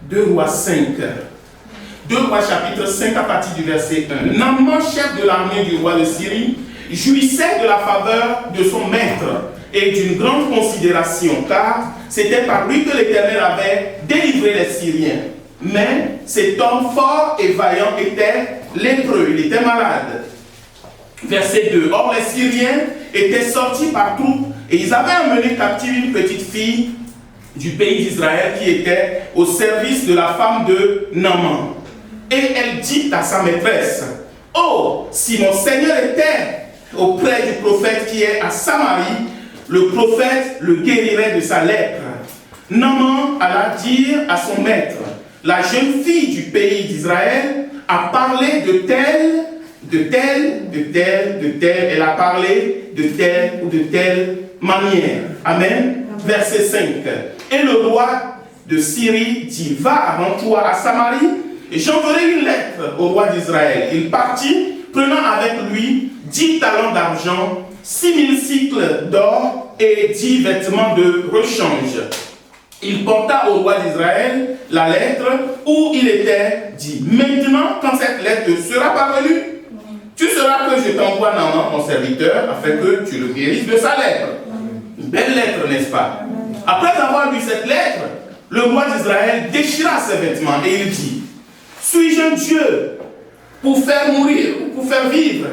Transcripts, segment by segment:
2 Rois 5. 2 Rois chapitre 5 à partir du verset 1. Naaman, chef de l'armée du roi de Syrie, jouissait de la faveur de son maître et d'une grande considération, car c'était par lui que l'Éternel avait délivré les Syriens. Mais cet homme fort et vaillant était lépreux, il était malade. Verset 2. Or les Syriens étaient sortis par troupes et ils avaient amené captive une petite fille du pays d'Israël qui était au service de la femme de Naaman. Et elle dit à sa maîtresse: oh, si mon Seigneur était auprès du prophète qui est à Samarie, le prophète le guérirait de sa lèpre. Naaman alla dire à son maître: la jeune fille du pays d'Israël a parlé de telle, elle a parlé de telle ou de telle manière. Amen. Verset 5. Et le roi de Syrie dit: va, rends-toi à Samarie, et j'enverrai une lettre au roi d'Israël. Il partit, prenant avec lui 10 talents d'argent, 6000 cycles d'or et 10 vêtements de rechange. Il porta au roi d'Israël la lettre où il était dit: maintenant, quand cette lettre sera parvenue, tu sauras que je t'envoie Naaman, mon serviteur, afin que tu le guérisses de sa lèpre. Une belle lettre, n'est-ce pas? Après avoir lu cette lettre, le roi d'Israël déchira ses vêtements et il dit: suis-je un Dieu pour faire mourir ou pour faire vivre,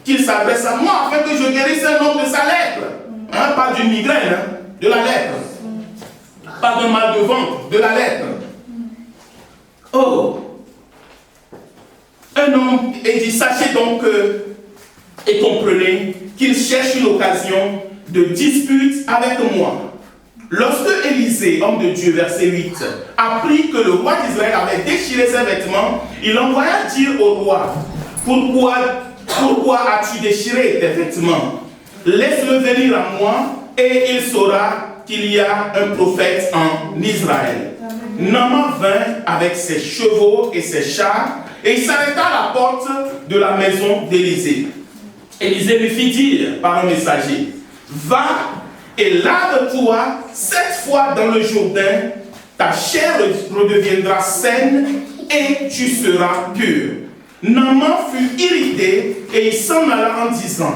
qu'il s'adresse à moi afin que je guérisse un homme de sa lèpre? Hein, pas d'une migraine, hein, de la lèpre. Pas d'un mal de ventre, de la lèpre. Oh! Un homme, et dit: sachez donc et comprenez qu'il cherche une occasion de dispute avec moi. Lorsque Élisée, homme de Dieu, verset 8, apprit que le roi d'Israël avait déchiré ses vêtements, il envoya dire au roi: pourquoi as-tu déchiré tes vêtements? Laisse-le venir à moi et il saura qu'il y a un prophète en Israël. Naaman vint avec ses chevaux et ses chars et il s'arrêta à la porte de la maison d'Élisée. Élisée lui fit dire par un messager: va et lave-toi 7 fois dans le Jourdain, ta chair redeviendra saine et tu seras pur. Naaman fut irrité et il s'en alla en disant: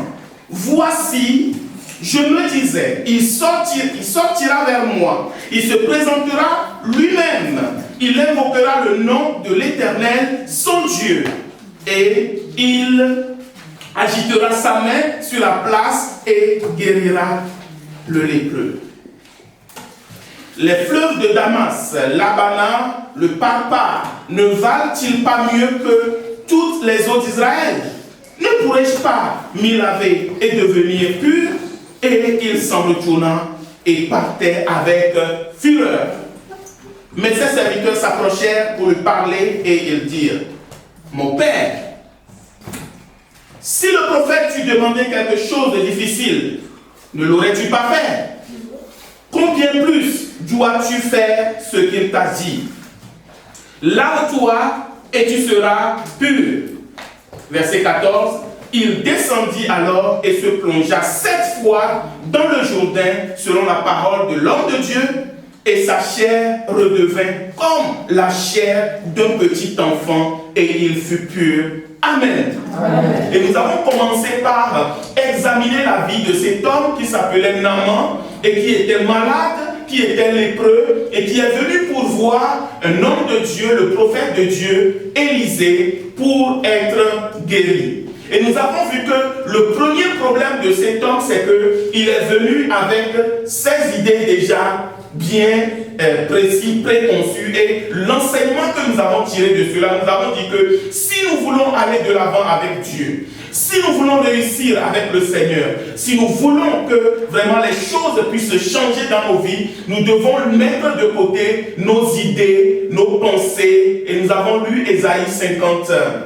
voici, je me disais, il sortira vers moi, il se présentera lui-même, il invoquera le nom de l'Éternel, son Dieu, et il agitera sa main sur la place et guérira le lépreux. Les fleuves de Damas, l'Abana, le Parpa, ne valent-ils pas mieux que toutes les eaux d'Israël? Ne pourrais-je pas m'y laver et devenir pur? Et il s'en retourna et partait avec fureur. Mais ses serviteurs s'approchèrent pour lui parler et ils dirent: mon père, si le prophète t'eût demandé quelque chose de difficile, ne l'aurais-tu pas fait? Combien plus dois-tu faire ce qu'il t'a dit? Lave-toi et tu seras pur. Verset 14. Il descendit alors et se plongea 7 fois dans le Jourdain selon la parole de l'homme de Dieu, et sa chair redevint comme la chair d'un petit enfant et il fut pur. Amen. Amen. Et nous avons commencé par examiner la vie de cet homme qui s'appelait Naaman et qui était malade, qui était lépreux et qui est venu pour voir un homme de Dieu, le prophète de Dieu, Élisée, pour être guéri. Et nous avons vu que le premier problème de cet homme, c'est qu'il est venu avec ses idées déjà bien précis, préconçus. Et l'enseignement que nous avons tiré de cela, nous avons dit que si nous voulons aller de l'avant avec Dieu, si nous voulons réussir avec le Seigneur, si nous voulons que vraiment les choses puissent changer dans nos vies, nous devons mettre de côté nos idées, nos pensées. Et nous avons lu Ésaïe 55,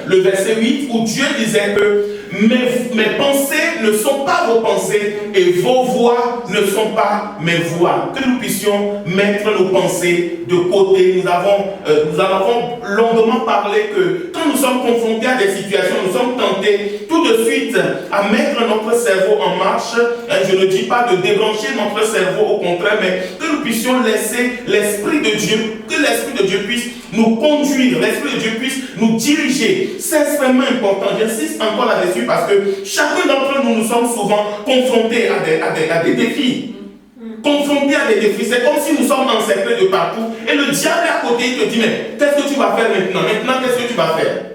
le verset 8, où Dieu disait que mes pensées ne sont pas vos pensées et vos voix ne sont pas mes voix. Que nous puissions mettre nos pensées de côté. Nous en avons longuement parlé que quand nous sommes confrontés à des situations, nous sommes tentés tout tout de suite à mettre notre cerveau en marche. Je ne dis pas de débrancher notre cerveau, au contraire, mais que nous puissions laisser l'Esprit de Dieu, que l'Esprit de Dieu puisse nous conduire, l'Esprit de Dieu puisse nous diriger. C'est extrêmement important. J'insiste encore là-dessus parce que chacun d'entre nous, nous sommes souvent confrontés à des défis. Confrontés à des défis, c'est comme si nous sommes encerclés de partout et le diable à côté il te dit mais qu'est-ce que tu vas faire maintenant? Maintenant qu'est-ce que tu vas faire?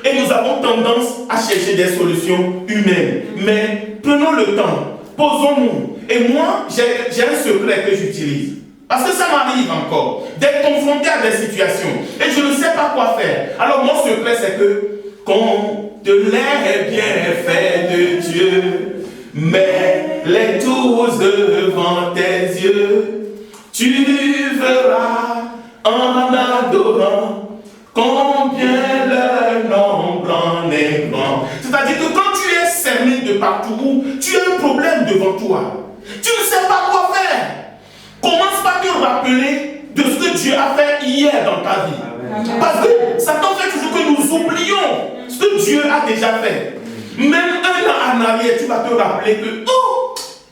Et nous avons tendance à chercher des solutions humaines. Mais prenons le temps, posons-nous. Et moi, j'ai un secret que j'utilise. Parce que ça m'arrive encore d'être confronté à des situations et je ne sais pas quoi faire. Alors mon secret c'est que quand de l'air est bien fait de Dieu, mets-les tous devant tes yeux, tu verras en adorant combien le nombre en est grand. C'est-à-dire que quand tu es cerné de partout, tu as un problème devant toi. Tu ne sais pas quoi faire. Commence par te rappeler de ce que Dieu a fait hier dans ta vie. Amen. Parce que Satan fait toujours que nous oublions ce que Dieu a déjà fait. Même un an en arrière, tu vas te rappeler que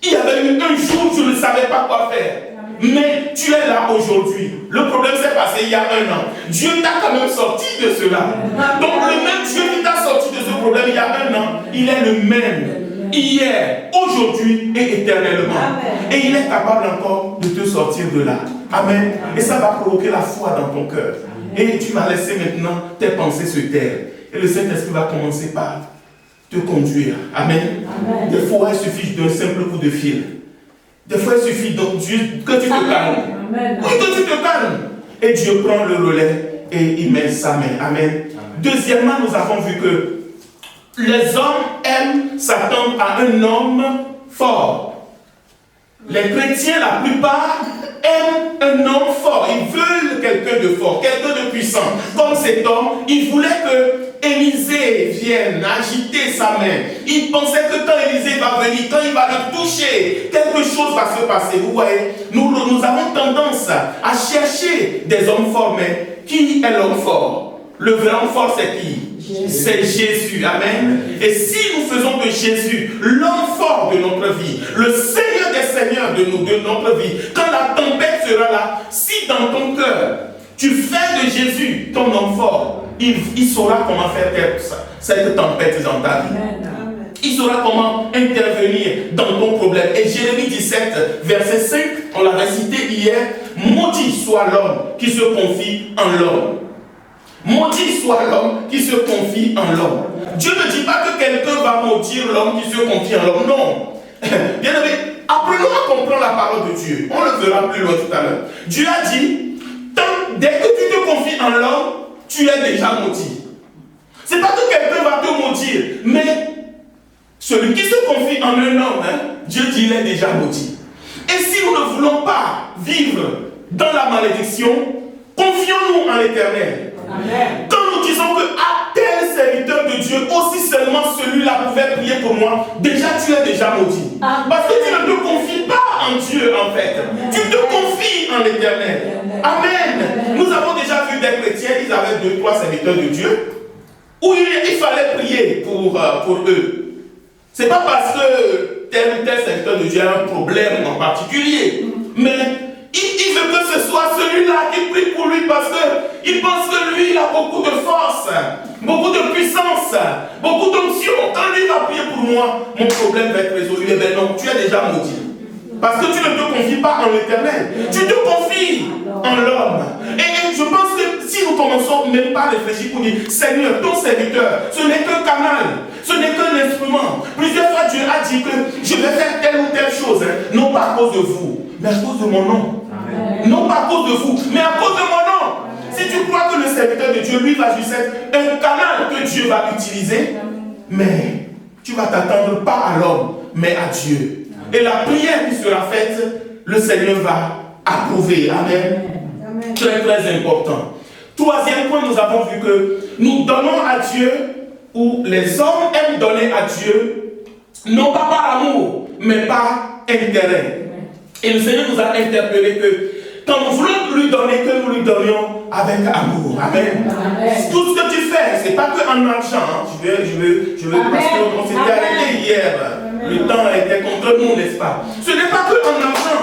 il y avait eu un jour où je ne savais pas quoi faire. Mais tu es là aujourd'hui. Le problème s'est passé il y a un an. Dieu t'a quand même sorti de cela. Donc le même Dieu qui t'a sorti de ce problème il y a un an, il est le même. Hier, aujourd'hui et éternellement. Amen. Et il est capable encore de te sortir de là. Amen. Et ça va provoquer la foi dans ton cœur. Et tu vas laisser maintenant tes pensées se taire. Et le Saint-Esprit va commencer par te conduire. Amen. Amen. Des fois, il suffit d'un simple coup de fil. Des fois, il suffit donc que tu te calmes. Amen. Oui, que tu te calmes. Et Dieu prend le relais et il met sa main. Amen. Amen. Deuxièmement, nous avons vu que les hommes aiment s'attendre à un homme fort. Les chrétiens, la plupart, aiment un homme fort. Ils veulent quelqu'un de fort, quelqu'un de puissant. Comme cet homme, il voulait que Élisée vienne agiter sa main. Il pensait que quand Élisée va venir, quand il va le toucher, quelque chose va se passer. Vous voyez, nous avons tendance à chercher des hommes forts, mais qui est l'homme fort? Le vrai homme fort, c'est qui? C'est Jésus. Amen. Et si nous faisons de Jésus l'homme fort de notre vie, le Seigneur des Seigneurs de notre vie, quand la tempête sera là, si dans ton cœur, tu fais de Jésus ton homme fort, il saura comment faire taire cette tempête dans ta vie. Amen. Il saura comment intervenir dans ton problème. Et Jérémie 17, verset 5, on l'avait cité hier, maudit soit l'homme qui se confie en l'homme. Maudit soit l'homme qui se confie en l'homme. Dieu ne dit pas que quelqu'un va maudire l'homme qui se confie en l'homme. Non. Bien aimé, apprenons à comprendre la parole de Dieu. On le verra plus loin tout à l'heure. Dieu a dit, dès que tu te confies en l'homme, tu es déjà maudit. C'est pas que quelqu'un va te maudire, mais celui qui se confie en un homme, Dieu dit il est déjà maudit. Et si nous ne voulons pas vivre dans la malédiction, confions-nous en l'Éternel. Amen. Quand nous disons que à tel serviteur de Dieu, aussi seulement celui-là pouvait prier pour moi, déjà tu es déjà maudit. Amen. Parce que tu ne te confies pas en Dieu en fait. Amen. Tu te confies en l'Éternel. Amen. Amen. Nous avons déjà vu des chrétiens, ils avaient 2, 3 serviteurs de Dieu, où il fallait prier pour eux. C'est pas parce que tel ou tel serviteur de Dieu a un problème en particulier, mais il veut que ce soit celui-là qui prie pour lui parce qu'il pense que lui, il a beaucoup de force, beaucoup de puissance, beaucoup d'onction. Quand lui va prier pour moi, mon problème va être résolu. Eh bien non, tu es déjà maudit. Parce que tu ne te confies pas en l'Éternel. Tu te confies en l'homme. Et je pense que si nous commençons même pas à réfléchir pour dire, Seigneur, ton serviteur, ce n'est qu'un canal, ce n'est qu'un instrument. Plusieurs fois, Dieu a dit que je vais faire telle ou telle chose, non pas à cause de vous, mais à cause de mon nom. Amen. Non pas à cause de vous, mais à cause de mon nom. Amen. Si tu crois que le serviteur de Dieu, lui, va juste être un canal que Dieu va utiliser, mais tu vas t'attendre pas à l'homme, mais à Dieu. Et la prière qui sera faite, le Seigneur va approuver. Amen. Amen. Très très important. Troisième point, nous avons vu que nous donnons à Dieu, ou les hommes aiment donner à Dieu, non pas par amour, mais par intérêt. Et le Seigneur nous a interpellé que quand nous voulons lui lui donner, que nous lui donnions avec amour. Amen. Tout ce que tu fais, c'est pas que en argent. Hein. Je veux parce qu'on s'était arrêté hier. Le temps était contre nous, n'est-ce pas? Ce n'est pas que en argent.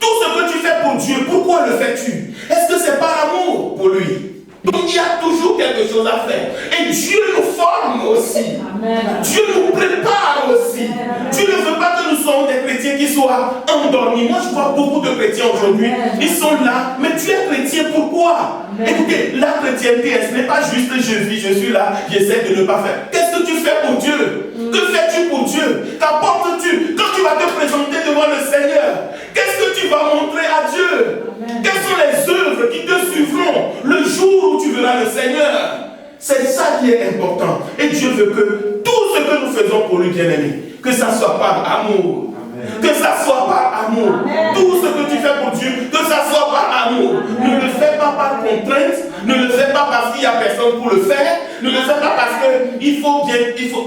Tout ce que tu fais pour Dieu, pourquoi le fais-tu? Est-ce que c'est par amour pour lui? Donc il y a toujours quelque chose à faire. Et Dieu nous forme aussi. Amen. Dieu nous prépare aussi. Amen. Dieu ne veut pas que nous soyons des chrétiens qui soient endormis. Moi je vois beaucoup de chrétiens aujourd'hui. Ils sont là. Mais tu es chrétien, pourquoi? Amen. Écoutez, la chrétienté, ce n'est pas juste je vis, je suis là, j'essaie de ne pas faire. Qu'est-ce que tu fais pour Dieu? Que fais-tu pour Dieu? Qu'apportes-tu? Quand tu vas te présenter devant le Seigneur, qu'est-ce que tu vas montrer à Dieu? Amen. Quelles sont les œuvres qui te suivront le jour où tu verras le Seigneur? C'est ça qui est important. Et Dieu veut que tout ce que nous faisons pour lui, bien-aimé, que ça soit par amour. Amen. Que ça soit par amour. Amen. Tout ce que tu fais pour Dieu, que ça soit par amour. Amen. Ne le fais pas par contrainte. Ne le fais pas parce qu'il n'y a personne pour le faire. Ne le fais pas parce qu'il faut bien.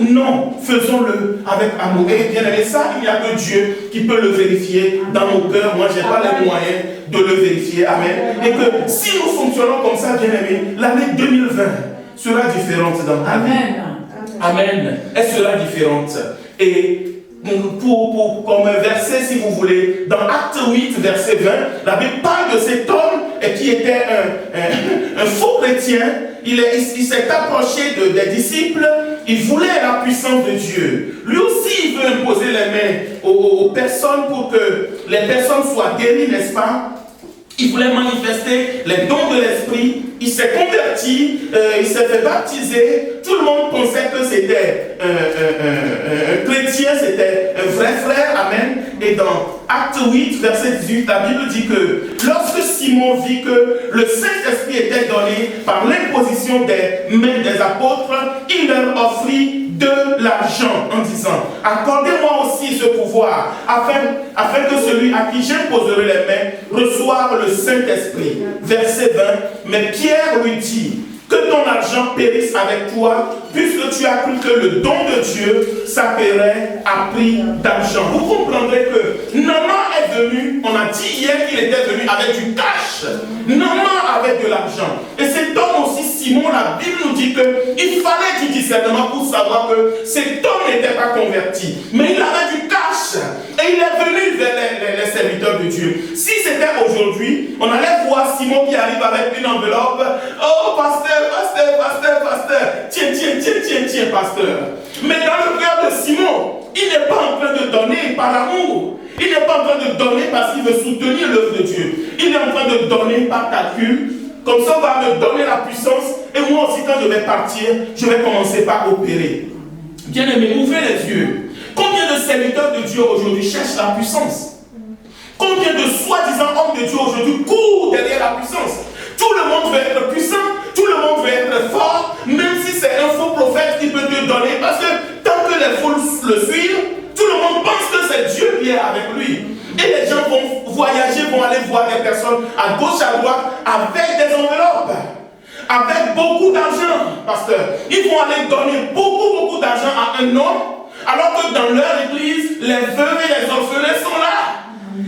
Non, faisons-le avec amour. Et bien aimé, ça, il n'y a que Dieu qui peut le vérifier dans nos cœurs. Moi, je n'ai pas les moyens de le vérifier. Amen. Et que si nous fonctionnons comme ça, bien aimé, l'année 2020 sera différente dans ta vie. Amen. Elle sera différente. Et comme verset, si vous voulez, dans Acte 8, verset 20, la Bible parle de cet homme qui était un faux chrétien. Il s'est approché des disciples. Il voulait la puissance de Dieu. Lui aussi, il veut imposer les mains aux personnes pour que les personnes soient guéries, n'est-ce pas? Il voulait manifester les dons de l'esprit. Il s'est converti, il s'est fait baptiser. Tout le monde pensait que c'était un chrétien, c'était un vrai frère. Amen. Et dans Acte 8, verset 18, la Bible dit que lorsque Simon vit que le Saint-Esprit était donné par l'imposition des mains des apôtres, il leur offrit de l'argent en disant: accordez-moi aussi ce pouvoir afin que celui à qui j'imposerai les mains reçoive le Saint-Esprit. Verset 20, mais Pierre lui dit: que ton argent périsse avec toi, puisque tu as cru que le don de Dieu s'appellerait à prix d'argent. Vous comprendrez que Naaman est venu, on a dit hier qu'il était venu avec du cash. Naaman avec de l'argent. Et cet homme aussi, Simon, la Bible nous dit qu'il fallait du discernement pour savoir que cet homme n'était pas converti. Mais il avait du cash. Et il est venu vers les serviteurs de Dieu. Si c'était aujourd'hui, on allait voir Simon qui arrive avec une enveloppe. Oh, pasteur, tiens, pasteur. Mais dans le cœur de Simon, il n'est pas en train de donner par amour. Il n'est pas en train de donner parce qu'il veut soutenir l'œuvre de Dieu. Il est en train de donner par calcul. Comme ça, on va me donner la puissance. Et moi aussi, quand je vais partir, je vais commencer par opérer. Bien-aimés, ouvrez les yeux. Combien de serviteurs de Dieu aujourd'hui cherchent la puissance? Combien de soi-disant hommes de Dieu aujourd'hui courent derrière la puissance? Tout le monde veut être puissant, tout le monde veut être fort, même si c'est un faux prophète qui peut te donner, parce que tant que les foules le suivent, tout le monde pense que c'est Dieu qui est avec lui. Et les gens vont voyager, vont aller voir des personnes à gauche, à droite, avec des enveloppes, avec beaucoup d'argent, pasteur. Ils vont aller donner beaucoup d'argent à un homme, alors que dans leur église, les veuves et les orphelins sont là.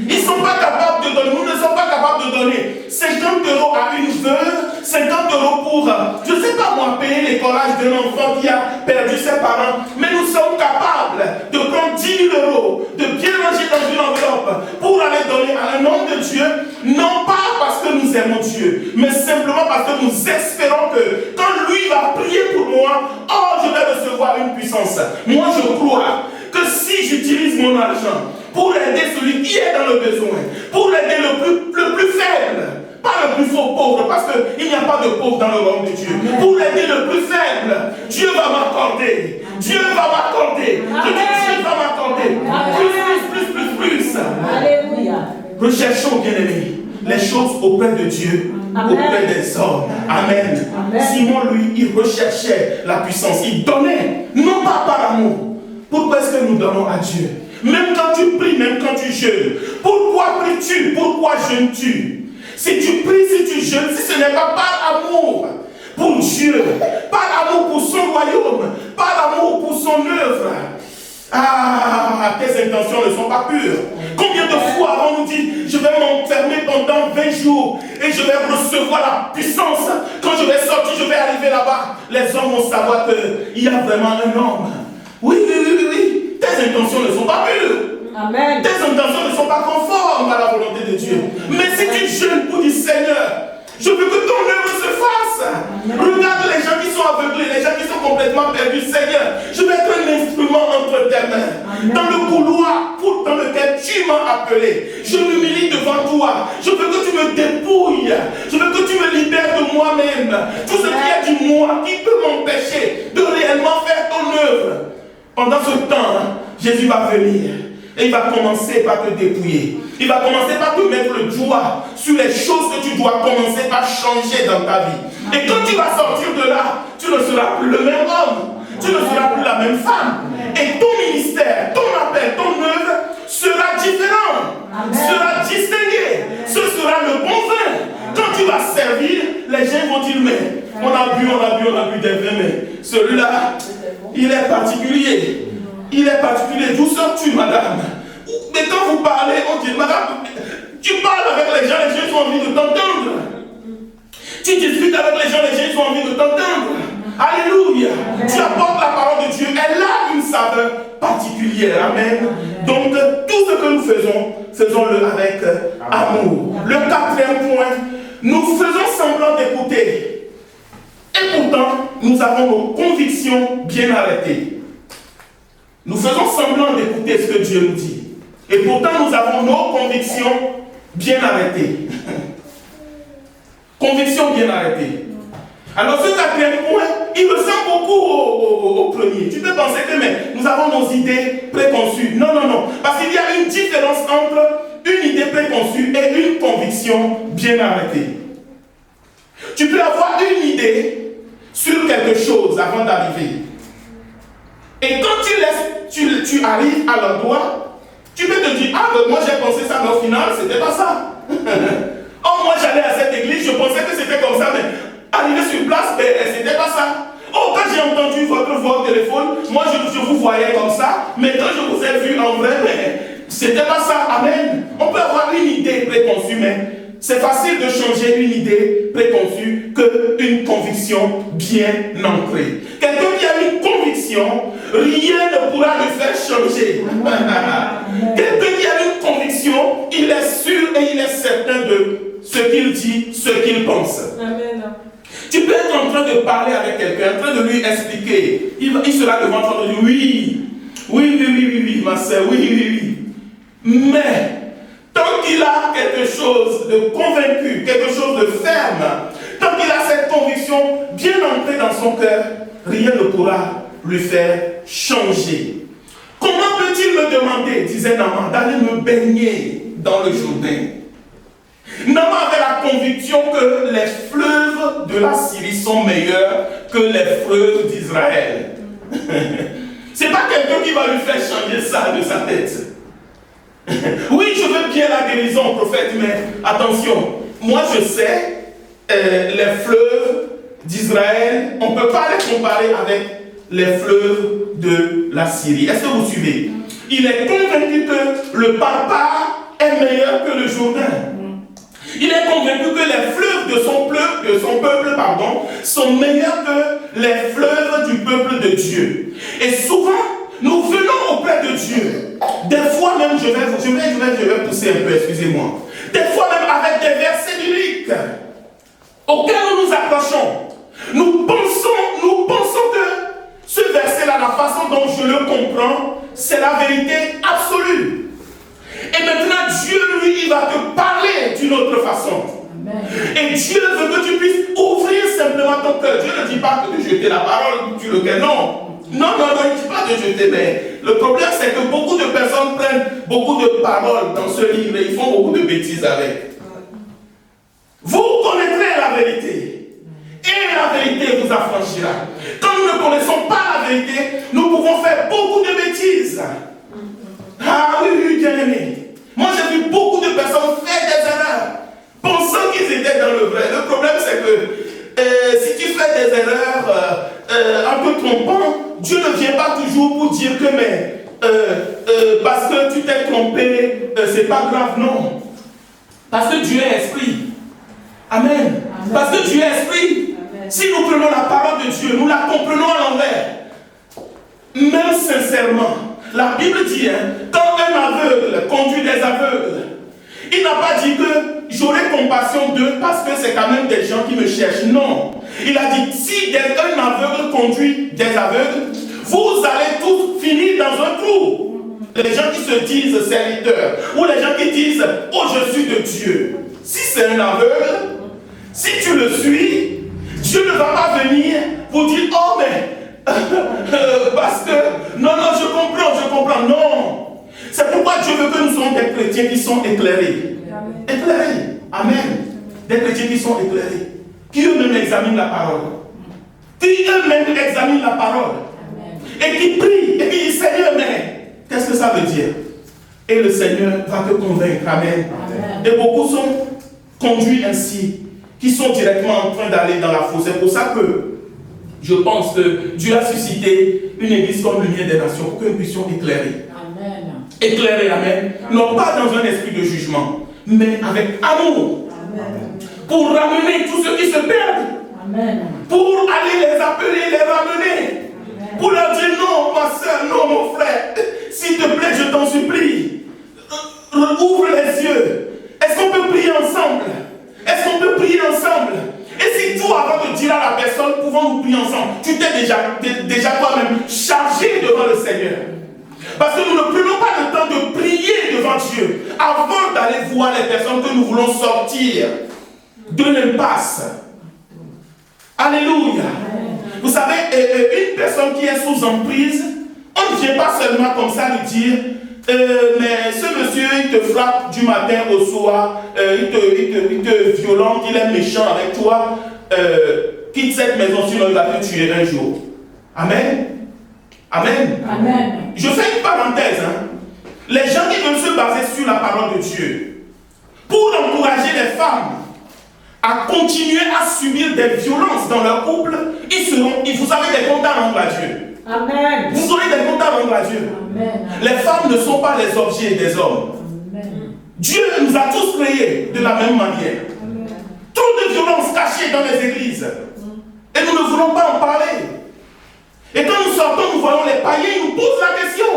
Ils ne sont pas capables de donner, nous ne sommes pas capables de donner 50 € à une veuve, 50 € pour, je ne sais pas moi, payer l'écolage d'un enfant qui a perdu ses parents. Mais nous sommes capables de prendre 10 000 €, de bien ranger dans une enveloppe pour aller donner à un homme de Dieu, non pas parce que nous aimons Dieu, mais simplement parce que nous espérons que quand lui va prier pour moi, oh, je vais recevoir une puissance. Moi, je crois que si j'utilise mon argent pour aider celui qui est dans le besoin, pour aider le plus faible, pas le plus faux pauvre, parce qu'il n'y a pas de pauvre dans le royaume de Dieu, pour aider le plus faible, Dieu va m'accorder. Dieu va m'accorder. Dieu va m'accorder. Plus. Alléluia. Recherchons, bien-aimés, les choses auprès de Dieu, auprès des hommes. Amen. Simon, lui, il recherchait la puissance. Il donnait, non pas par amour. Pourquoi est-ce que nous donnons à Dieu? Même quand tu pries, même quand tu jeûnes. Pourquoi pries-tu? Pourquoi jeûnes-tu? Si tu pries, si tu jeûnes, si ce n'est pas par amour pour Dieu, par amour pour son royaume, par amour pour son œuvre, tes intentions ne sont pas pures. Combien de fois avons-nous dit: je vais m'enfermer pendant 20 jours et je vais recevoir la puissance. Quand je vais sortir, je vais arriver là-bas. Les hommes vont savoir qu'il y a vraiment un homme. Oui. Tes intentions ne sont pas pures. Amen. Tes intentions ne sont pas conformes à la volonté de Dieu. Mais si tu jeûnes pour dire Seigneur, je veux que ton œuvre se fasse. Amen. Regarde les gens qui sont aveuglés, les gens qui sont complètement perdus. Seigneur, je vais être un instrument entre tes mains. Amen. Dans le couloir dans lequel tu m'as appelé, je m'humilie devant toi. Je veux que tu me dépouilles. Je veux que tu me libères de moi-même. Tout ce qui est du moi qui peut m'empêcher de réellement faire ton œuvre. Pendant ce temps, Jésus va venir. Et il va commencer par te dépouiller. Il va commencer par te mettre le doigt sur les choses que tu dois commencer par changer dans ta vie. Et quand tu vas sortir de là, tu ne seras plus le même homme. Tu ne seras plus la même femme. Et ton ministère, ton appel, ton œuvre sera différent. Sera distingué. Ce sera le bon vin. Quand tu vas servir, les gens vont dire, mais on a bu des vins, mais celui-là, il est particulier. Il est particulier. D'où sors-tu, madame? Mais quand vous parlez, on dit, madame, tu parles avec les gens ils ont envie de t'entendre. Tu discutes avec les gens ils ont envie de t'entendre. Alléluia. Tu apportes la parole de Dieu. Elle a une saveur particulière. Amen. Donc, tout ce que nous faisons, faisons-le avec amour. Le quatrième point, nous faisons semblant d'écouter. Et pourtant, nous avons nos convictions bien arrêtées. Nous faisons semblant d'écouter ce que Dieu nous dit. Et pourtant, nous avons nos convictions bien arrêtées. Convictions bien arrêtées. Alors, ce quatrième point, il ressemble beaucoup au premier. Tu peux penser que mais, nous avons nos idées préconçues. Non. Parce qu'il y a une différence entre une idée préconçue et une conviction bien arrêtée. Tu peux avoir une idée sur quelque chose avant d'arriver. Et quand tu arrives à l'endroit, tu peux te dire, moi j'ai pensé ça, mais au final, c'était pas ça. Moi j'allais à cette église, je pensais que c'était comme ça, mais arrivé sur place, c'était pas ça. Quand j'ai entendu votre voix au téléphone, moi je vous voyais comme ça, mais quand je vous ai vu en vrai, c'était pas ça. Amen. On peut avoir une idée préconçue, mais c'est facile de changer une idée préconçue qu'une conviction bien ancrée. Quelqu'un qui a une conviction, rien ne pourra le faire changer. Quelqu'un qui a une conviction, il est sûr et il est certain de ce qu'il dit, ce qu'il pense. Amen. Tu peux être en train de parler avec quelqu'un, en train de lui expliquer. Il sera devant toi et dire oui, ma soeur, oui. Mais tant qu'il a quelque chose de convaincu, quelque chose de ferme, tant qu'il a cette conviction bien ancrée dans son cœur, rien ne pourra lui faire changer. Comment peut-il me demander, disait Naaman, d'aller me baigner dans le Jourdain? Naaman avait la conviction que les fleuves de la Syrie sont meilleurs que les fleuves d'Israël. C'est pas quelqu'un qui va lui faire changer ça de sa tête. Oui, je veux bien la guérison, prophète, mais attention, moi je sais, les fleuves d'Israël, on ne peut pas les comparer avec les fleuves de la Syrie. Est-ce que vous suivez? Il est convaincu que le Papa est meilleur que le Jourdain. Il est convaincu que les fleuves de son peuple sont meilleurs que les fleuves du peuple de Dieu. Et souvent, nous venons auprès de Dieu. Des fois même, je vais pousser un peu, excusez-moi. Des fois même avec des versets bibliques auxquels nous nous accrochons. Nous pensons que ce verset-là, la façon dont je le comprends, c'est la vérité absolue. Et maintenant, Dieu, lui, il va te parler d'une autre façon. Amen. Et Dieu veut que tu puisses ouvrir simplement ton cœur. Dieu ne dit pas que de jeter la parole sur le cœur, non. Non, il ne dit pas de jeter, mais le problème, c'est que beaucoup de personnes prennent beaucoup de paroles dans ce livre et ils font beaucoup de bêtises avec. Vous connaîtrez la vérité. Et la vérité vous affranchira. Quand nous ne connaissons pas la vérité, nous pouvons faire beaucoup de bêtises. Ah oui, bien aimé. Moi, j'ai vu beaucoup de personnes faire des erreurs, pensant qu'ils étaient dans le vrai. Le problème, c'est que si tu fais des erreurs un peu trompant, Dieu ne vient pas toujours pour dire que parce que tu t'es trompé, c'est pas grave, non. Parce que Dieu est esprit. Amen. Parce que Dieu est esprit. Si nous prenons la parole de Dieu, nous la comprenons à l'envers. Même sincèrement, la Bible dit, quand un aveugle conduit des aveugles, il n'a pas dit que j'aurai compassion d'eux parce que c'est quand même des gens qui me cherchent. Non. Il a dit, si un aveugle conduit des aveugles, vous allez tous finir dans un trou. Les gens qui se disent serviteurs, ou les gens qui disent, oh je suis de Dieu. Si c'est un aveugle, si tu le suis, Dieu ne va pas venir pour dire, oh mais, parce que, non, je comprends, non. C'est pourquoi Dieu veut que nous soyons des chrétiens qui sont éclairés. Éclairés, amen. Des chrétiens qui sont éclairés, qui eux-mêmes examinent la parole. Qui eux-mêmes examinent la parole. Et qui prient, et qui disent, Seigneur, mais, qu'est-ce que ça veut dire? Et le Seigneur va te convaincre, amen. Et beaucoup sont conduits ainsi, qui sont directement en train d'aller dans la fosse. C'est pour ça que je pense que Dieu a suscité une église comme Lumière des Nations pour que nous puissions éclairer. Amen. Éclairer, amen. Non pas dans un esprit de jugement, mais avec amour. Amen. Pour ramener tous ceux qui se perdent. Amen. Pour aller les appeler, les ramener. Amen. Pour leur dire non, ma soeur, non, mon frère. S'il te plaît, je t'en supplie. Ouvre les yeux. Est-ce qu'on peut prier ensemble? Est-ce qu'on peut prier ensemble? Et si toi, avant de dire à la personne, pouvons-nous prier ensemble, tu t'es déjà toi-même chargé devant le Seigneur. Parce que nous ne prenons pas le temps de prier devant Dieu avant d'aller voir les personnes que nous voulons sortir de l'impasse. Alléluia. Vous savez, une personne qui est sous emprise, on ne vient pas seulement comme ça lui dire mais ce monsieur, il te frappe du matin au soir, il te violente, il est méchant avec toi, quitte cette maison, sinon il va te tuer un jour. Amen. Amen. Amen. Je fais une parenthèse. Les gens qui veulent se baser sur la parole de Dieu, pour encourager les femmes à continuer à subir des violences dans leur couple, vous avez des comptes à rendre à Dieu. Amen. Vous aurez des comptes à rendre à Dieu. Amen. Les femmes ne sont pas les objets des hommes. Amen. Dieu nous a tous créés de la même manière. Amen. Trop de violences cachées dans les églises. Et nous ne voulons pas en parler. Et quand nous sortons, nous voyons les païens, ils nous posent la question.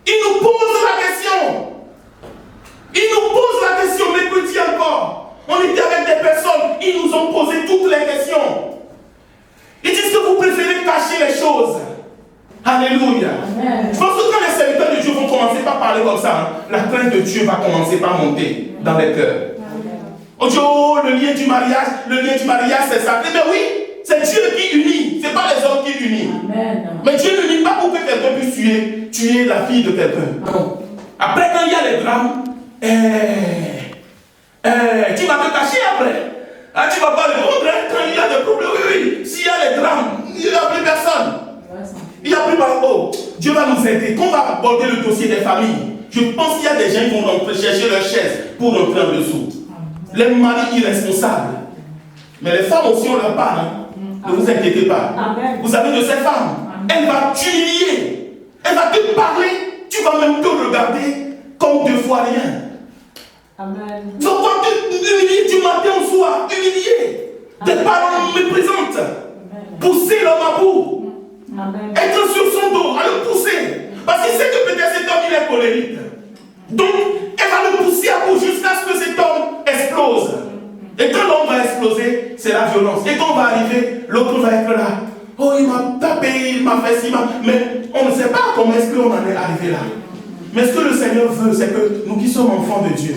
Ils nous posent la question. Ils nous posent la question, mercredi encore. On était avec des personnes, ils nous ont posé toutes les questions. Ils disent que vous préférez cacher les choses. Alléluia. Amen. Je pense que quand les serviteurs de Dieu vont commencer par parler comme ça, la crainte de Dieu va commencer par monter dans les cœurs. On dit, oh, le lien du mariage, c'est sacré. Mais oui, c'est Dieu qui unit, ce n'est pas les hommes qui unissent. Amen. Mais Dieu n'unit pas pour que quelqu'un puisse tuer la fille de quelqu'un. Non. Après, quand il y a les drames, tu vas te cacher après. Ah, tu ne vas pas répondre quand il y a des problèmes. Oui. S'il y a les drames, il n'y a plus personne. Il n'y a plus personne. Oh, Dieu va nous aider. Quand on va aborder le dossier des familles, je pense qu'il y a des gens qui vont rentrer chercher leur chaise pour rentrer en dessous. Les maris irresponsables. Mais les femmes aussi, on leur parle. Ne vous inquiétez pas. Amen. Vous savez de ces femmes, elle va t'humilier. Elle va te parler. Tu vas même te regarder comme deux fois rien. Amen. Donc quand tu humilies du matin au soir, humilié, tes parents méprisantes, pousser l'homme à bout, être sur son dos, à le pousser, parce qu'il sait que peut-être cet homme il est colérique. Donc elle va le pousser à bout jusqu'à ce que cet homme explose. Et quand l'homme va exploser, c'est la violence. Et quand on va arriver, l'autre va être là. Oh, il m'a tapé, il m'a fait ci, mais on ne sait pas comment est-ce qu'on en est arrivé là. Mais ce que le Seigneur veut, c'est que nous qui sommes enfants de Dieu,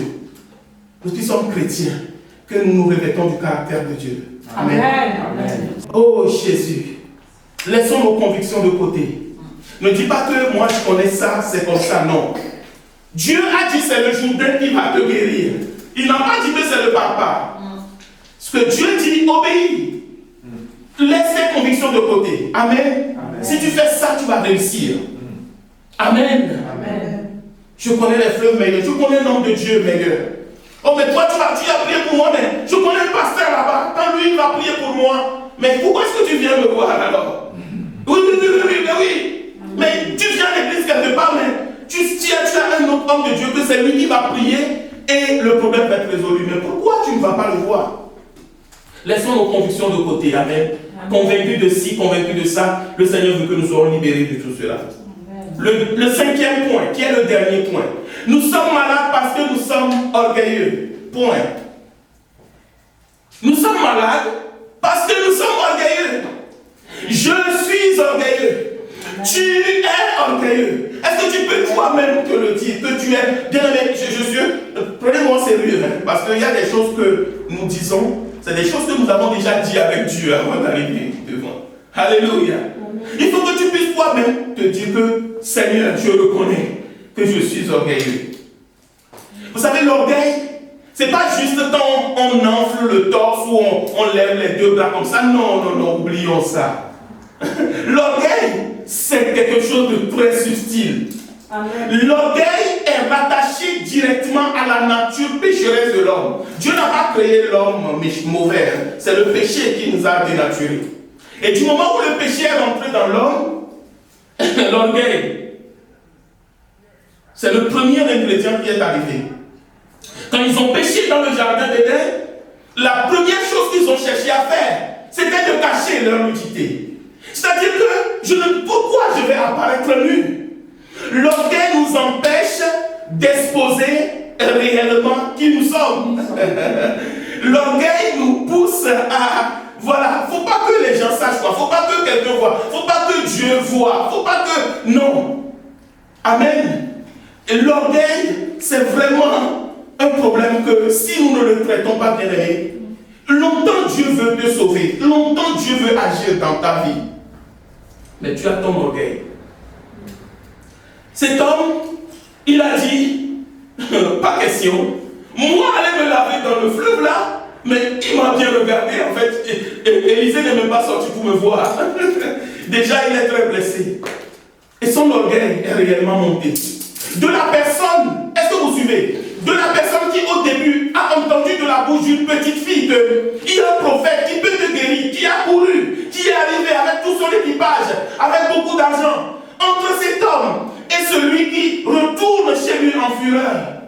nous qui sommes chrétiens, que nous nous revêtons du caractère de Dieu. Amen. Amen. Oh Jésus, laissons nos convictions de côté. Ne dis pas que moi je connais ça, c'est comme ça, non. Dieu a dit c'est le Jourdain qui va te guérir. Il n'a pas dit que c'est le papa. Ce que Dieu dit, obéis. Laisse tes convictions de côté. Amen. Amen. Si tu fais ça, tu vas réussir. Amen. Amen. Je connais les fleuves meilleurs. Je connais l'homme de Dieu meilleur. Oh, mais toi, tu as prié pour moi, mais je connais le pasteur là-bas. Quand lui, il va prier pour moi. Mais pourquoi est-ce que tu viens me voir alors? Oui. Mais tu viens à l'église quelque part, mais tu as un autre homme de Dieu que c'est lui qui va prier et le problème va être résolu. Mais pourquoi tu ne vas pas le voir? Laissons nos convictions de côté. Amen. Convaincus de ci, convaincus de ça, le Seigneur veut que nous soyons libérés de tout cela. Le cinquième point, qui est le dernier point. Nous sommes malades parce que nous sommes orgueilleux. Point. Nous sommes malades parce que nous sommes orgueilleux. Je suis orgueilleux. Tu es orgueilleux. Est-ce que tu peux toi-même te le dire que tu es bien aimé? Prenez-moi au sérieux, hein, parce qu'il y a des choses que nous disons, c'est des choses que nous avons déjà dit avec Dieu avant d'arriver devant. Alléluia. Il faut que tu puisses toi-même te dire que Seigneur, je reconnais que je suis orgueilleux. Vous savez, l'orgueil, c'est pas juste quand on enfle le torse ou on lève les deux bras comme ça. Non, non, non, oublions ça. L'orgueil, c'est quelque chose de très subtil. L'orgueil est rattaché directement à la nature pécheresse de l'homme. Dieu n'a pas créé l'homme mauvais. C'est le péché qui nous a dénaturés. Et du moment où le péché est rentré dans l'homme, l'orgueil, c'est le premier ingrédient qui est arrivé. Quand ils ont péché dans le jardin d'Éden, la première chose qu'ils ont cherché à faire, c'était de cacher leur nudité. C'est-à-dire que, pourquoi je vais apparaître nu? L'orgueil nous empêche d'exposer réellement qui nous sommes. L'orgueil nous pousse à... Voilà, il ne faut pas que les gens sachent quoi, il ne faut pas que quelqu'un voit, il ne faut pas que Dieu voit, il ne faut pas que... Non. Amen. Et l'orgueil, c'est vraiment un problème que si nous ne le traitons pas bien aimé, longtemps Dieu veut te sauver, longtemps Dieu veut agir dans ta vie. Mais tu as ton orgueil. Cet homme, il a dit, pas question, moi aller me laver dans le fleuve là, mais il m'a bien regardé en fait, Élisée n'est même pas sorti pour me voir. Déjà il est très blessé. Et son orgueil est réellement monté. De la personne, est-ce que vous suivez? De la personne qui au début a entendu de la bouche d'une petite fille qu'il y a un prophète qui peut te guérir, qui a couru, qui est arrivé avec tout son équipage, avec beaucoup d'argent. Entre cet homme et celui qui retourne chez lui en fureur,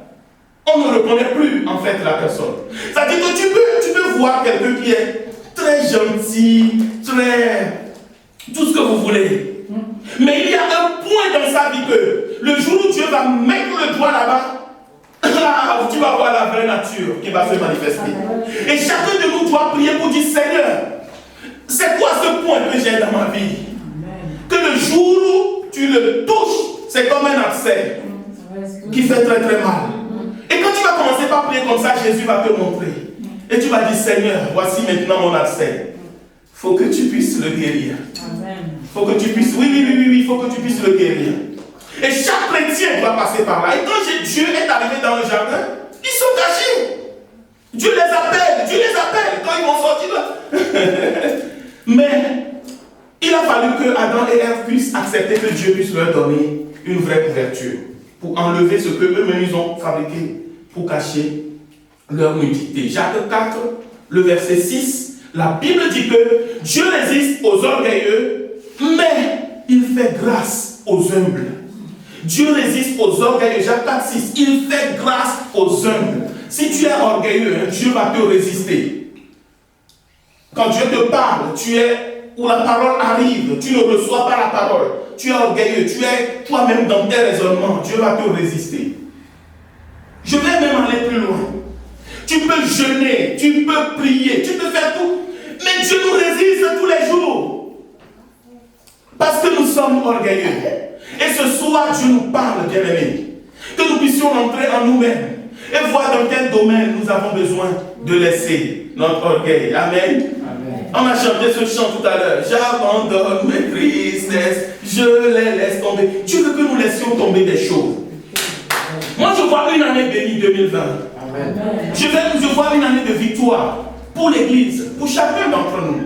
on ne reconnaît plus en fait la personne. C'est-à-dire que tu peux voir quelqu'un qui est très gentil, très... tout ce que vous voulez. Mais il y a un point dans sa vie que le jour où Dieu va mettre le doigt là-bas, tu vas voir la vraie nature qui va se manifester. Et chacun de nous doit prier pour dire, Seigneur, c'est quoi ce point que j'ai dans ma vie? Que le jour où tu le touches, c'est comme un abcès qui fait très très mal. Et quand tu vas commencer par prier comme ça, Jésus va te montrer. Et tu vas dire, Seigneur, voici maintenant mon abcès. Il faut que tu puisses le guérir. Il faut que tu puisses, oui, il faut que tu puisses le guérir. Et chaque chrétien doit passer par là. Et quand Dieu est arrivé dans le jardin, ils sont cachés. Dieu les appelle quand ils vont sortir là. Mais il a fallu que Adam et Ève puissent accepter que Dieu puisse leur donner une vraie couverture pour enlever ce que eux-mêmes ils ont fabriqué pour cacher leur nudité. Jacques 4, le verset 6, la Bible dit que Dieu résiste aux orgueilleux, mais il fait grâce aux humbles. Dieu résiste aux orgueilleux. Jacques 4, 6, il fait grâce aux humbles. Si tu es orgueilleux, Dieu va te résister. Quand Dieu te parle, tu es où la parole arrive, tu ne reçois pas la parole. Tu es orgueilleux, tu es toi-même dans tes raisonnements. Dieu va te résister. Je vais même aller plus loin. Tu peux jeûner, tu peux prier, tu peux faire tout. Mais Dieu nous résiste tous les jours. Parce que nous sommes orgueilleux. Et ce soir, Dieu nous parle, bien-aimés. Que nous puissions entrer en nous-mêmes et voir dans quel domaine nous avons besoin de laisser notre orgueil. Amen. On a chanté ce chant tout à l'heure. J'abandonne mes tristesses, je les laisse tomber. Dieu veut que nous laissions tomber des choses. Moi, je vois une année bénie 2020. Amen. Je vois une année de victoire pour l'Église, pour chacun d'entre nous.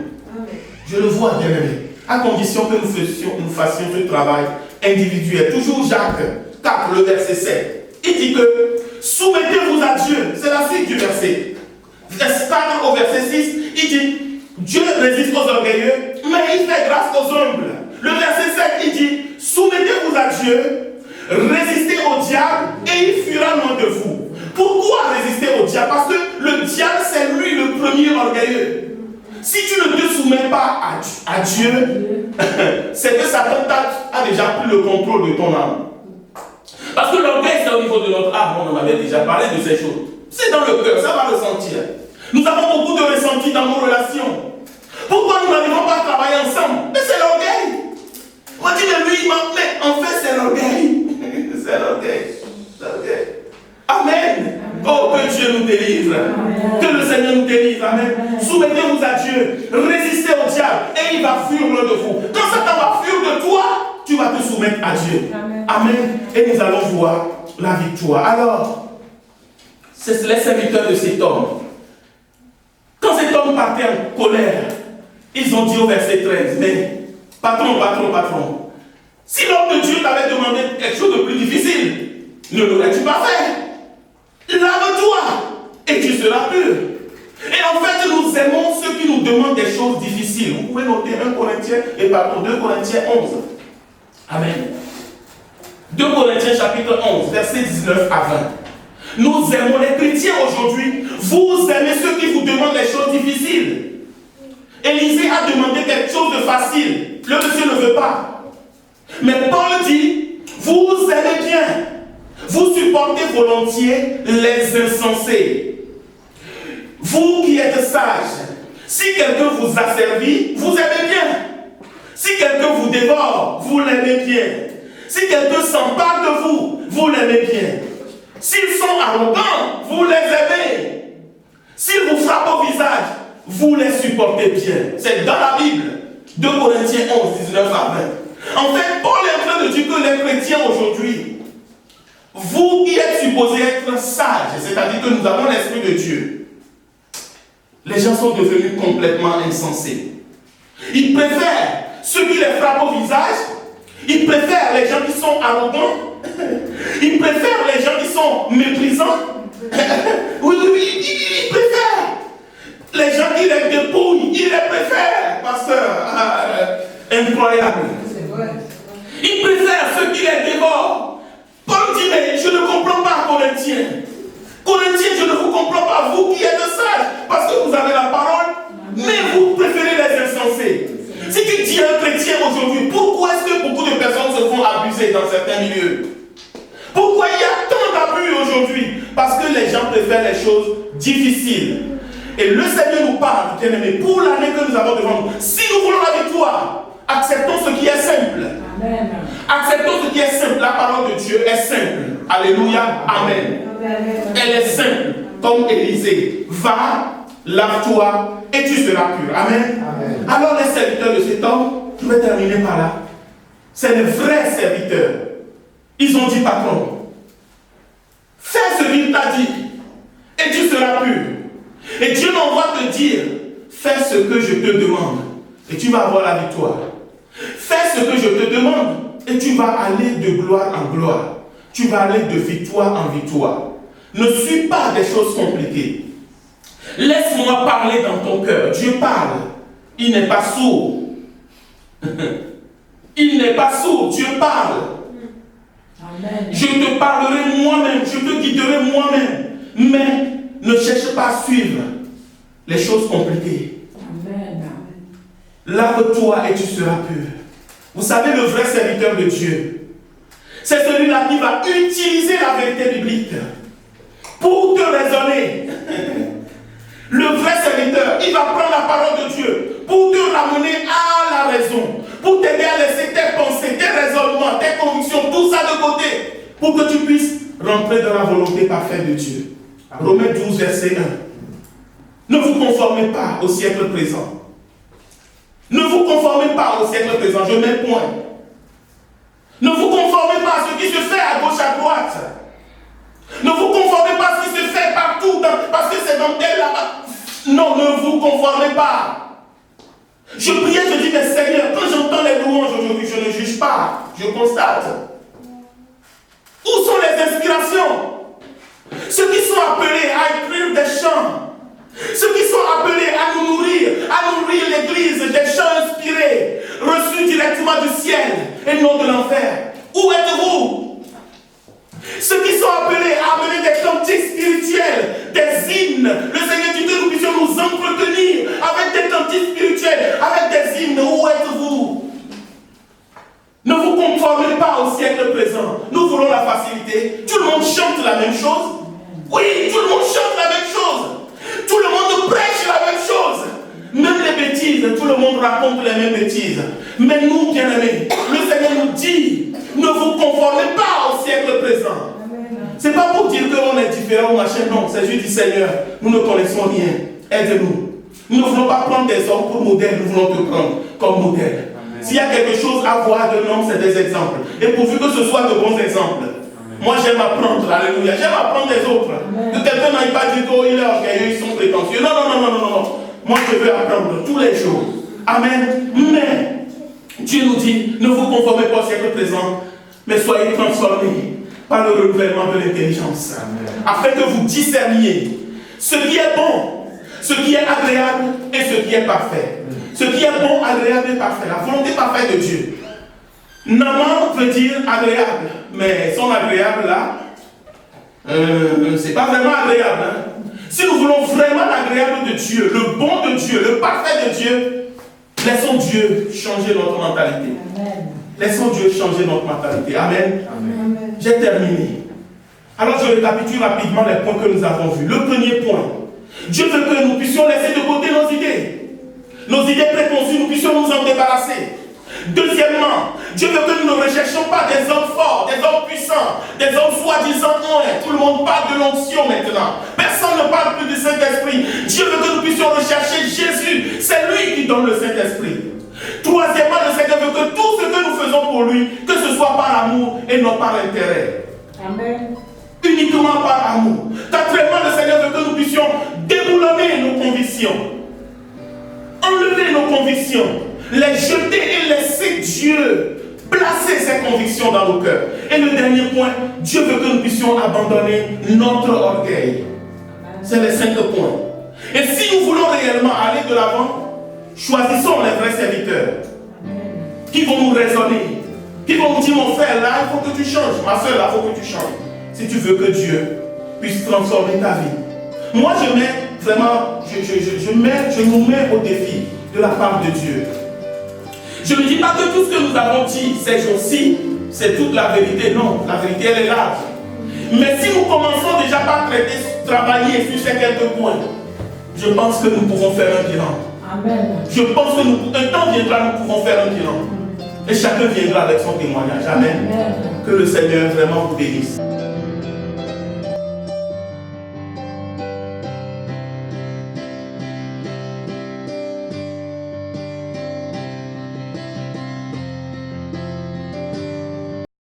Je le vois, bien aimé. À condition que nous fassions ce travail individuel. Toujours Jacques 4, le verset 7. Il dit que soumettez-vous à Dieu. C'est la suite du verset. Verset 4 au verset 6, il dit Dieu résiste aux orgueilleux, mais il fait grâce aux humbles. Le verset 7, il dit soumettez-vous à Dieu, résistez au diable et il fuira loin de vous. Pourquoi diable. Parce que le diable, c'est lui le premier orgueilleux. Si tu ne te soumets pas à Dieu, c'est que Satan a déjà pris le contrôle de ton âme. Parce que l'orgueil, c'est au niveau de notre âme. On en avait déjà parlé de ces choses. C'est dans le cœur, ça va ressentir. Nous avons beaucoup de ressentis dans nos relations. Pourquoi nous n'arrivons pas à travailler ensemble? Mais c'est l'orgueil. On dit, mais lui, il m'a. Mais en fait, c'est l'orgueil. C'est l'orgueil. Amen. Oh, que Dieu nous délivre. Amen. Que le Seigneur nous délivre. Amen. Soumettez-vous à Dieu. Résistez au diable. Et il va fuir loin de vous. Quand Satan va fuir de toi, tu vas te soumettre à Dieu. Amen. Amen. Et nous allons voir la victoire. Alors, c'est les serviteurs de cet homme. Quand cet homme partait en colère, ils ont dit au verset 13, mais patron, si l'homme de Dieu t'avait demandé quelque chose de plus difficile, ne l'aurais-tu pas fait? Lave-toi et tu seras pur. Et en fait, nous aimons ceux qui nous demandent des choses difficiles. Vous pouvez noter 2 Corinthiens 11. Amen. 2 Corinthiens chapitre 11, verset 19 à 20. Nous aimons les chrétiens aujourd'hui. Vous aimez ceux qui vous demandent des choses difficiles. Élisée a demandé quelque chose de facile. Le monsieur ne veut pas. Mais Paul dit, vous aimez bien. Vous supportez volontiers les insensés. Vous qui êtes sages, si quelqu'un vous asservit, vous aimez bien. Si quelqu'un vous dévore, vous l'aimez bien. Si quelqu'un s'empare de vous, vous l'aimez bien. S'ils sont arrogants, vous les aimez. S'ils vous frappent au visage, vous les supportez bien. C'est dans la Bible. 2 Corinthiens 11, 19 à 20. En fait, Paul est en train de dire que les chrétiens aujourd'hui, vous qui êtes supposés être sages, c'est-à-dire que nous avons l'Esprit de Dieu, les gens sont devenus complètement insensés. Ils préfèrent ceux qui les frappent au visage, ils préfèrent les gens qui sont arrogants, ils préfèrent les gens qui sont méprisants. Oui, ils préfèrent. Les gens qui les dépouillent, ils les préfèrent, pasteur. Incroyable. Ils préfèrent ceux qui les dévorent. Paul dit, mais je ne comprends pas, Corinthiens. Corinthiens, je ne vous comprends pas, vous qui êtes sages, parce que vous avez la parole, mais vous préférez les insensés. Si tu dis à un chrétien aujourd'hui, pourquoi est-ce que beaucoup de personnes se font abuser dans certains milieux? Pourquoi il y a tant d'abus aujourd'hui? Parce que les gens préfèrent les choses difficiles. Et le Seigneur nous parle, bien-aimé, pour l'année que nous avons devant nous. Si nous voulons la victoire, acceptons ce qui est simple. Amen. Acceptons ce qui est simple. La parole de Dieu est simple. Alléluia. Amen. Amen. Elle est simple. Comme Élisée. Va, lave-toi et tu seras pur. Amen. Amen. Alors les serviteurs de cet homme, je vais terminer par là. C'est les vrais serviteurs. Ils ont dit, patron, fais ce qu'il t'a dit et tu seras pur. Et Dieu m'envoie te dire, fais ce que je te demande et tu vas avoir la victoire. Fais ce que je te demande et tu vas aller de gloire en gloire. Tu vas aller de victoire en victoire. Ne suis pas des choses compliquées. Laisse-moi parler dans ton cœur. Dieu parle. Il n'est pas sourd. Il n'est pas sourd. Dieu parle. Amen. Je te parlerai moi-même. Je te guiderai moi-même. Mais ne cherche pas à suivre les choses compliquées. Amen. Lave-toi et tu seras pur. Vous savez, le vrai serviteur de Dieu, c'est celui-là qui va utiliser la vérité biblique pour te raisonner. Le vrai serviteur, il va prendre la parole de Dieu pour te ramener à la raison, pour t'aider à laisser tes pensées, tes raisonnements, tes convictions, tout ça de côté, pour que tu puisses rentrer dans la volonté parfaite de Dieu. Romains 12, verset 1. Ne vous conformez pas au siècle présent. Ne vous conformez pas au siècle présent, je mets point. Ne vous conformez pas à ce qui se fait à gauche, à droite. Ne vous conformez pas à ce qui se fait partout, parce que c'est dans tel là-bas. Non, ne vous conformez pas. Je priais, je dis, mais Seigneur, quand j'entends les louanges aujourd'hui, je ne juge pas, je constate. Où sont les inspirations? Ceux qui sont appelés à écrire des chants, ceux qui sont appelés à nous nourrir l'église des chants inspirés, reçus directement du ciel et non de l'enfer. Où êtes-vous? Ceux qui sont appelés à amener des cantiques spirituels, des la même chose? Oui, tout le monde chante la même chose. Tout le monde prêche la même chose. Même les bêtises, tout le monde raconte les mêmes bêtises. Mais nous, bien-aimés, le Seigneur nous dit, ne vous conformez pas au siècle présent. Ce n'est pas pour dire qu'on est différent ou machin, non. C'est juste du Seigneur. Nous ne connaissons rien. Aide-nous. Nous ne voulons pas prendre des hommes pour modèle, nous voulons te prendre comme modèle. S'il y a quelque chose à voir de l'homme, c'est des exemples. Et pourvu que ce soit de bons exemples. Moi, j'aime apprendre, alléluia. J'aime apprendre des autres. Que quelqu'un n'aille pas dire qu'il est orgueilleux, ils sont prétentieux. Non, non, non, non, non, non. Moi, je veux apprendre tous les jours. Amen. Mais, Dieu nous dit, ne vous conformez pas au siècle présent, mais soyez transformés par le renouvellement de l'intelligence. Afin que vous discerniez ce qui est bon, ce qui est agréable et ce qui est parfait. Ce qui est bon, agréable et parfait. La volonté parfaite de Dieu. Naman veut dire agréable, mais son agréable là, c'est pas vraiment agréable. Hein? Si nous voulons vraiment l'agréable de Dieu, le bon de Dieu, le parfait de Dieu, laissons Dieu changer notre mentalité. Amen. Laissons Dieu changer notre mentalité. Amen. Amen. J'ai terminé. Alors je récapitule rapidement les points que nous avons vus. Le premier point, Dieu veut que nous puissions laisser de côté nos idées. Nos idées préconçues, nous puissions nous en débarrasser. Deuxièmement, Dieu veut que nous ne recherchions pas des hommes forts, des hommes puissants, des hommes soi-disant oints. Tout le monde parle de l'onction maintenant. Personne ne parle plus du Saint-Esprit. Dieu veut que nous puissions rechercher Jésus. C'est lui qui donne le Saint-Esprit. Troisièmement, le Seigneur veut que tout ce que nous faisons pour lui, que ce soit par amour et non par intérêt. Amen. Uniquement par amour. Quatrièmement, le Seigneur veut que nous puissions déboulonner nos convictions. Enlever nos convictions. Les jeter et laisser Dieu placer ses convictions dans nos cœurs. Et le dernier point, Dieu veut que nous puissions abandonner notre orgueil. C'est les 5 points. Et si nous voulons réellement aller de l'avant, choisissons les vrais serviteurs qui vont nous raisonner, qui vont nous dire, mon frère, là, il faut que tu changes. Ma soeur, là, il faut que tu changes. Si tu veux que Dieu puisse transformer ta vie. Moi, je mets vraiment, je nous mets au défi de la part de Dieu. Je ne dis pas que tout ce que nous avons dit ces jours-ci, c'est toute la vérité. Non, la vérité, elle est large. Mais si nous commençons déjà par travailler sur ces quelques points, je pense que nous pouvons faire un bilan. Amen. Je pense que un temps viendra, nous pouvons faire un bilan. Et chacun viendra avec son témoignage. Amen. Amen. Que le Seigneur vraiment vous bénisse.